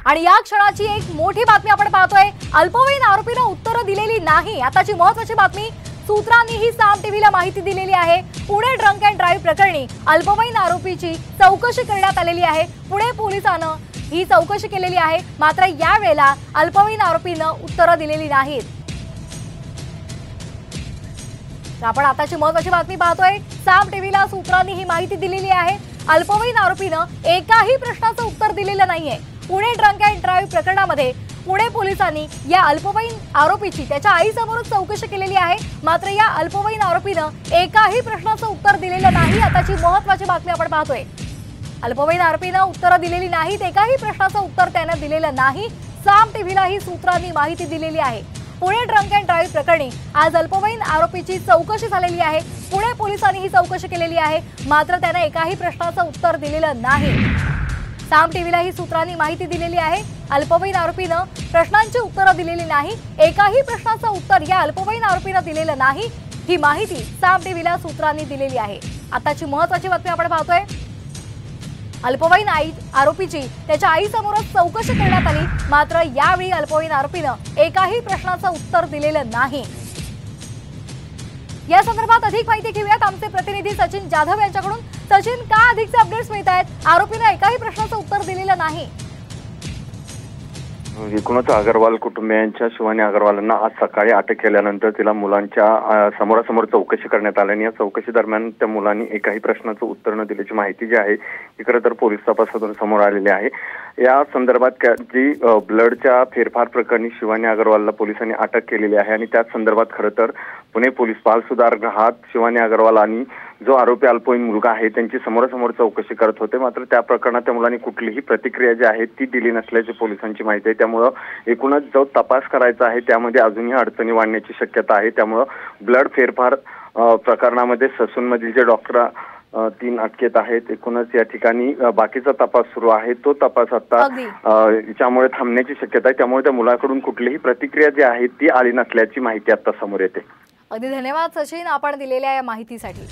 आणि या क्षणाची एक मोठी बातमी आपण पाहतोय, अल्पवयीन आरोपीने उत्तरं दिलेली नाही। आताची महत्त्वाची बातमी, सूत्रांनी ही साम टीव्हीला माहिती दिलेली आहे। पुणे ड्रंक अँड ड्राइव्ह प्रकरणी अल्पवयीन आरोपीची चौकशी करण्यात आलेली आहे। पुणे पोलिसांनी ही चौकशी केलेली आहे, मात्र यावेळेला अल्पवयीन आरोपीने उत्तरं दिलेली नाहीत। आपण आताची महत्त्वाची बातमी पाहतोय, साम टीव्हीला सूत्रांनी ही माहिती दिलेली आहे। अल्पवयीन आरोपीने एकाही प्रश्नाचं उत्तर दिलेलं नाहीये। पुणे ड्रंक अँड ड्राइव्ह प्रकरणामध्ये पुणे पोलिसांनी या अल्पवयीन आरोपीची त्याच्या आईसमोरच चौकशी केलेली आहे, मात्र या अल्पवयीन आरोपीने एकाही प्रश्नाचं उत्तर दिलेलं नाही। आताची महत्त्वाची बातमी आपण पाहतोय, अल्पवयीन आरोपीने उत्तरं दिलेली नाहीत, एकाही प्रश्नाचं उत्तर त्याने दिलेलं नाही। साम टीव्हीला ही सूत्रांनी माहिती दिलेली आहे। पुणे ड्रंक अँड ड्राइव्ह प्रकरणी आज अल्पवयीन आरोपीची चौकशी झालेली आहे। पुणे पोलिसांनी ही चौकशी केलेली आहे, मात्र त्याने एकाही प्रश्नाचं उत्तर दिलेलं नाही। साम टीव्हीला ही सूत्रांनी माहिती दिलेली आहे, अल्पवयीन आरोपीने प्रश्नांची उत्तरं दिलेली नाही, एकाही प्रश्नाचं उत्तर या अल्पवयीन आरोपीने दिलेलं नाही। ही माहिती साम टीव्हीला सूत्रांनी दिलेली आहे। आताची महत्त्वाची बातमी आपण पाहतोय, अल्पवयीन आरोपीची त्याच्या आईसमोरच चौकशी करण्यात आली, मात्र यावेळी अल्पवयीन आरोपीने एकाही प्रश्नाचं उत्तर दिलेलं नाही। या संदर्भात अधिक माहिती घेऊयात आमचे प्रतिनिधी सचिन जाधव यांच्याकडून। सचिन, का अधिकचे अपडेट्स मिळत आहेत? आरोपीने एकाही प्रश्नाचं उत्तर दिलेलं नाही। एकूणच अग्रवाल कुटुंबियांच्या शिवानी अग्रवालांना आज सकाळी अटक केल्यानंतर तिला मुलांच्या समोरासमोर चौकशी करण्यात आली आणि या चौकशी दरम्यान त्या मुलांनी एकाही प्रश्नाचं उत्तर न दिल्याची माहिती जी आहे ती खरं तर पोलीस तपासातून समोर आलेली आहे। या संदर्भात जी ब्लडच्या फेरफार प्रकरणी शिवानी अग्रवालला पोलिसांनी अटक केलेली आहे आणि त्याच संदर्भात खरं तर पुणे पोलीस बाल सुधार गृहात शिवानी अग्रवाल आणि जो आरोपी अल्पवयीन मुलगा आहे त्यांची समोरासमोर चौकशी करत होते, मात्र त्या प्रकरणात त्या मुलांनी कुठलीही प्रतिक्रिया जी आहे ती दिली नसल्याची पोलिसांची माहिती आहे। त्यामुळं एकूणच जो तपास करायचा आहे त्यामध्ये अजूनही अडचणी वाढण्याची शक्यता आहे। त्यामुळं ब्लड फेरफार प्रकरणामध्ये ससूनमधील जे डॉक्टर 3 अटकेत आहेत, एकूणच या ठिकाणी बाकीचा तपास सुरू आहे। तो तपास आता याच्यामुळे थांबण्याची शक्यता आहे। त्यामुळे त्या मुलाकडून कुठलीही प्रतिक्रिया जी आहे ती आली नसल्याची माहिती आता समोर येते। अगदी धन्यवाद सचिन, आपण दिलेल्या या माहितीसाठी।